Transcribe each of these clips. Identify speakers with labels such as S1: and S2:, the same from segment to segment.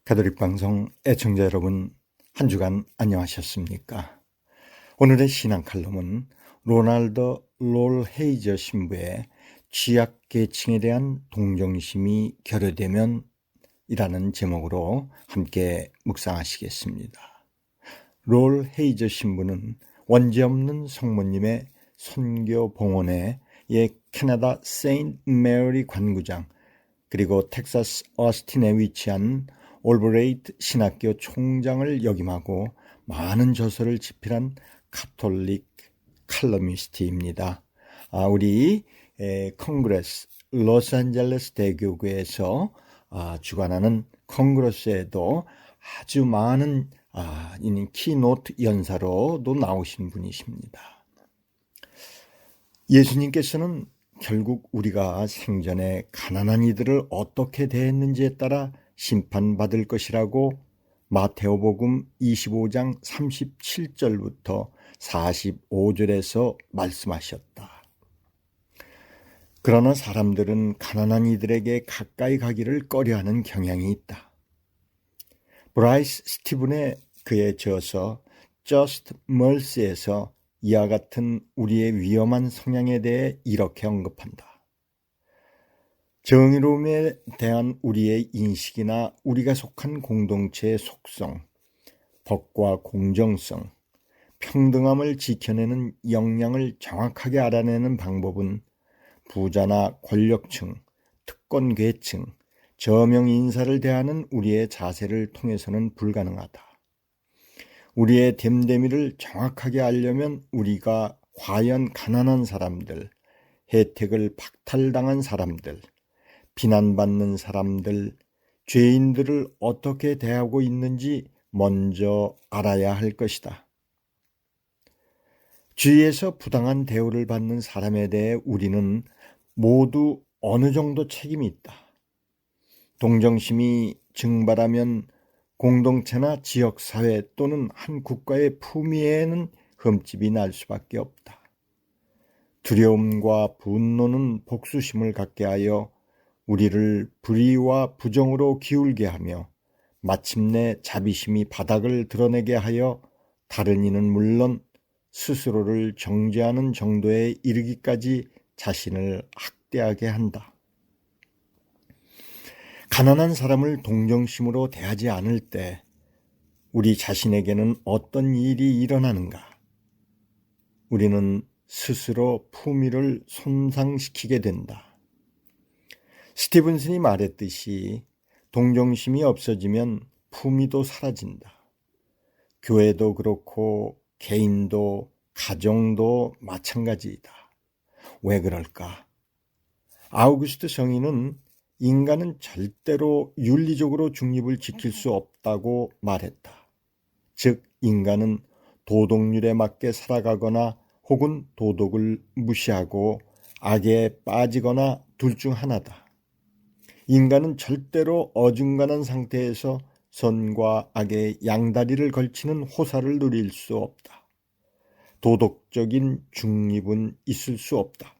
S1: 가톨릭 방송 애청자 여러분, 한 주간 안녕하셨습니까? 오늘의 신앙 칼럼은 로널드 롤 헤이저 신부의 취약계층에 대한 동정심이 결여되면 이라는 제목으로 함께 묵상하시겠습니다. 롤 헤이저 신부는 원죄 없는 성모님의 선교 봉헌회의 캐나다 세인트 메리 관구장, 그리고 텍사스 어스틴에 위치한 올브레이트 신학교 총장을 역임하고 많은 저서를 집필한 가톨릭 칼럼니스트입니다. 우리 콩그레스 로스앤젤레스 대교구에서 주관하는 콩그레스에도 아주 많은 키노트 연사로도 나오신 분이십니다. 예수님께서는 결국 우리가 생전에 가난한 이들을 어떻게 대했는지에 따라 심판받을 것이라고 마테오복음 25장 37절부터 45절에서 말씀하셨다. 그러나 사람들은 가난한 이들에게 가까이 가기를 꺼려하는 경향이 있다. 브라이스 스티븐의 그의 저서 Just Mercy에서 이와 같은 우리의 위험한 성향에 대해 이렇게 언급한다. 정의로움에 대한 우리의 인식이나 우리가 속한 공동체의 속성, 법과 공정성, 평등함을 지켜내는 역량을 정확하게 알아내는 방법은 부자나 권력층, 특권계층, 저명 인사를 대하는 우리의 자세를 통해서는 불가능하다. 우리의 됨됨이를 정확하게 알려면 우리가 과연 가난한 사람들, 혜택을 박탈당한 사람들, 비난받는 사람들, 죄인들을 어떻게 대하고 있는지 먼저 알아야 할 것이다. 주위에서 부당한 대우를 받는 사람에 대해 우리는 모두 어느 정도 책임이 있다. 동정심이 증발하면 공동체나 지역사회 또는 한 국가의 품위에는 흠집이 날 수밖에 없다. 두려움과 분노는 복수심을 갖게 하여 우리를 불의와 부정으로 기울게 하며 마침내 자비심이 바닥을 드러내게 하여 다른 이는 물론 스스로를 정죄하는 정도에 이르기까지 자신을 학대하게 한다. 가난한 사람을 동정심으로 대하지 않을 때 우리 자신에게는 어떤 일이 일어나는가? 우리는 스스로 품위를 손상시키게 된다. 스티븐슨이 말했듯이 동정심이 없어지면 품위도 사라진다. 교회도 그렇고 개인도 가정도 마찬가지이다. 왜 그럴까? 아우구스트 성인은 인간은 절대로 윤리적으로 중립을 지킬 수 없다고 말했다. 즉 인간은 도덕률에 맞게 살아가거나 혹은 도덕을 무시하고 악에 빠지거나 둘 중 하나다. 인간은 절대로 어중간한 상태에서 선과 악의 양다리를 걸치는 호사를 누릴 수 없다. 도덕적인 중립은 있을 수 없다.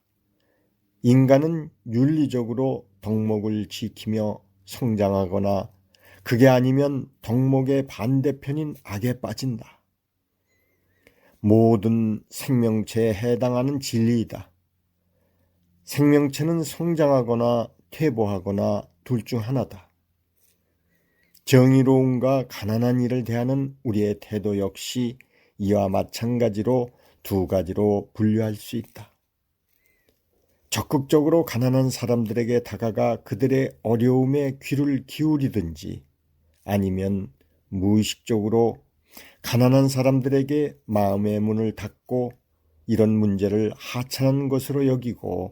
S1: 인간은 윤리적으로 덕목을 지키며 성장하거나 그게 아니면 덕목의 반대편인 악에 빠진다. 모든 생명체에 해당하는 진리이다. 생명체는 성장하거나 퇴보하거나 둘 중 하나다. 정의로움과 가난한 이를 대하는 우리의 태도 역시 이와 마찬가지로 두 가지로 분류할 수 있다. 적극적으로 가난한 사람들에게 다가가 그들의 어려움에 귀를 기울이든지 아니면 무의식적으로 가난한 사람들에게 마음의 문을 닫고 이런 문제를 하찮은 것으로 여기고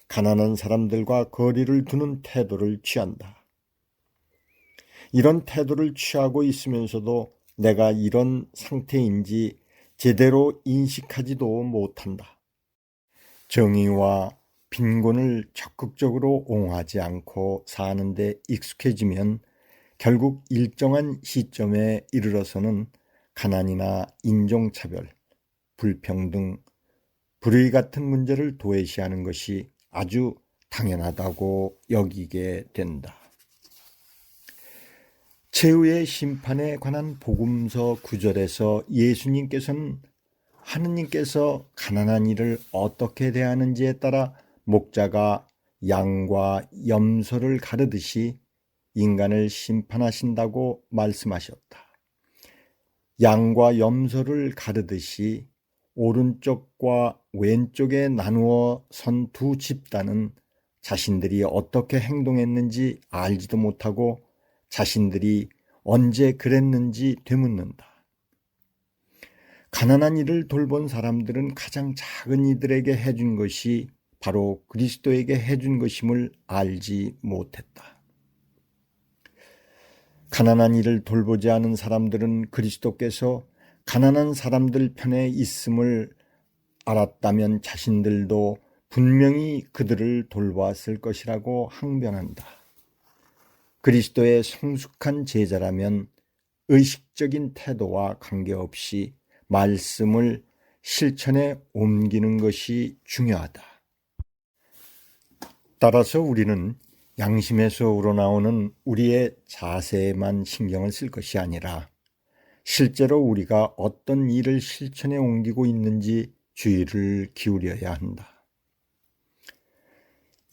S1: 가난한 사람들과 거리를 두는 태도를 취한다. 이런 태도를 취하고 있으면서도 내가 이런 상태인지 제대로 인식하지도 못한다. 정의와 빈곤을 적극적으로 옹호하지 않고 사는데 익숙해지면 결국 일정한 시점에 이르러서는 가난이나 인종차별, 불평등, 불의 같은 문제를 도외시하는 것이 아주 당연하다고 여기게 된다. 최후의 심판에 관한 복음서 9절에서 예수님께서는 하느님께서 가난한 이를 어떻게 대하는지에 따라 목자가 양과 염소를 가르듯이 인간을 심판하신다고 말씀하셨다. 양과 염소를 가르듯이 오른쪽과 왼쪽에 나누어 선 두 집단은 자신들이 어떻게 행동했는지 알지도 못하고 자신들이 언제 그랬는지 되묻는다. 가난한 이를 돌본 사람들은 가장 작은 이들에게 해준 것이 바로 그리스도에게 해준 것임을 알지 못했다. 가난한 이를 돌보지 않은 사람들은 그리스도께서 가난한 사람들 편에 있음을 알았다면 자신들도 분명히 그들을 돌보았을 것이라고 항변한다. 그리스도의 성숙한 제자라면 의식적인 태도와 관계없이 말씀을 실천에 옮기는 것이 중요하다. 따라서 우리는 양심에서 우러나오는 우리의 자세에만 신경을 쓸 것이 아니라 실제로 우리가 어떤 일을 실천에 옮기고 있는지 주의를 기울여야 한다.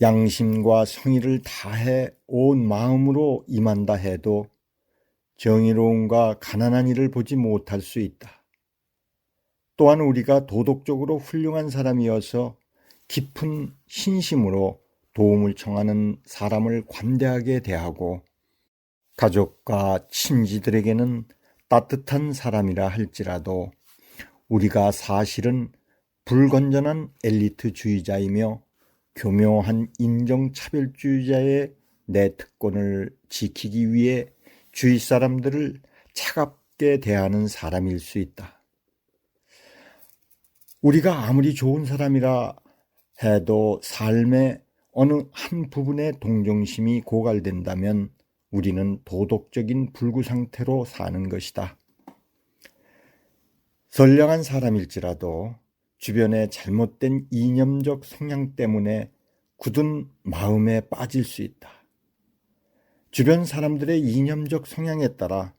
S1: 양심과 성의를 다해 온 마음으로 임한다 해도 정의로움과 가난한 일을 보지 못할 수 있다. 또한 우리가 도덕적으로 훌륭한 사람이어서 깊은 신심으로 도움을 청하는 사람을 관대하게 대하고 가족과 친지들에게는 따뜻한 사람이라 할지라도 우리가 사실은 불건전한 엘리트주의자이며 교묘한 인종차별주의자의 내 특권을 지키기 위해 주위 사람들을 차갑게 대하는 사람일 수 있다. 우리가 아무리 좋은 사람이라 해도 삶의 어느 한 부분에 동정심이 고갈된다면 우리는 도덕적인 불구 상태로 사는 것이다. 선량한 사람일지라도 주변의 잘못된 이념적 성향 때문에 굳은 마음에 빠질 수 있다. 주변 사람들의 이념적 성향에 따라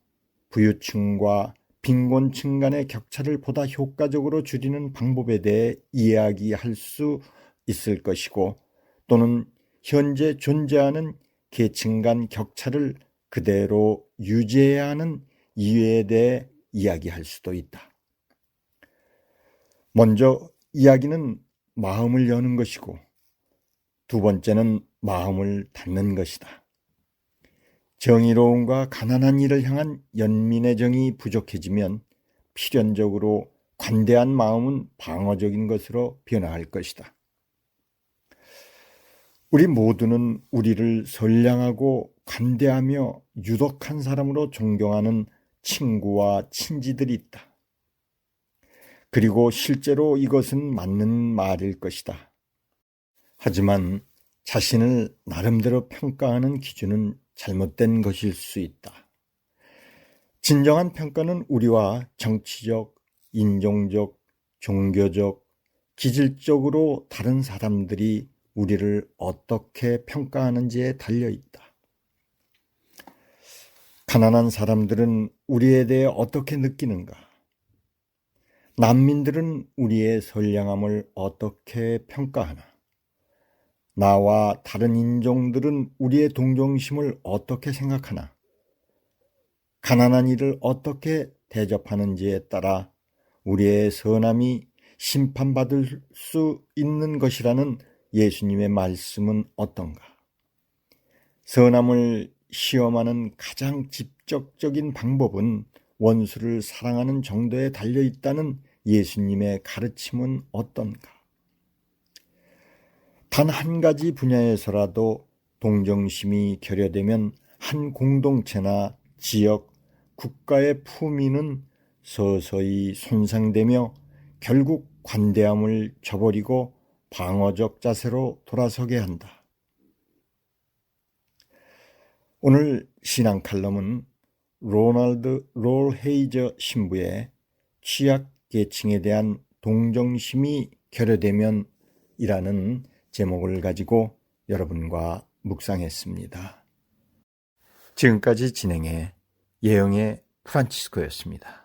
S1: 부유층과 빈곤층 간의 격차를 보다 효과적으로 줄이는 방법에 대해 이야기할 수 있을 것이고 또는 현재 존재하는 계층 간 격차를 그대로 유지해야 하는 이유에 대해 이야기할 수도 있다. 먼저 이야기는 마음을 여는 것이고 두 번째는 마음을 닫는 것이다. 정의로움과 가난한 이를 향한 연민의 정이 부족해지면 필연적으로 관대한 마음은 방어적인 것으로 변화할 것이다. 우리 모두는 우리를 선량하고 관대하며 유덕한 사람으로 존경하는 친구와 친지들이 있다. 그리고 실제로 이것은 맞는 말일 것이다. 하지만 자신을 나름대로 평가하는 기준은 잘못된 것일 수 있다. 진정한 평가는 우리와 정치적, 인종적, 종교적, 기질적으로 다른 사람들이 우리를 어떻게 평가하는지에 달려있다. 가난한 사람들은 우리에 대해 어떻게 느끼는가? 난민들은 우리의 선량함을 어떻게 평가하나? 나와 다른 인종들은 우리의 동정심을 어떻게 생각하나? 가난한 이를 어떻게 대접하는지에 따라 우리의 선함이 심판받을 수 있는 것이라는 예수님의 말씀은 어떤가? 선함을 시험하는 가장 직접적인 방법은 원수를 사랑하는 정도에 달려있다는 예수님의 가르침은 어떤가? 단 한 가지 분야에서라도 동정심이 결여되면 한 공동체나 지역, 국가의 품위는 서서히 손상되며 결국 관대함을 저버리고 방어적 자세로 돌아서게 한다. 오늘 신앙 칼럼은 로널드 롤 헤이저 신부의 취약계층에 대한 동정심이 결여되면 이라는 제목을 가지고 여러분과 묵상했습니다. 지금까지 진행해 예영의 프란치스코였습니다.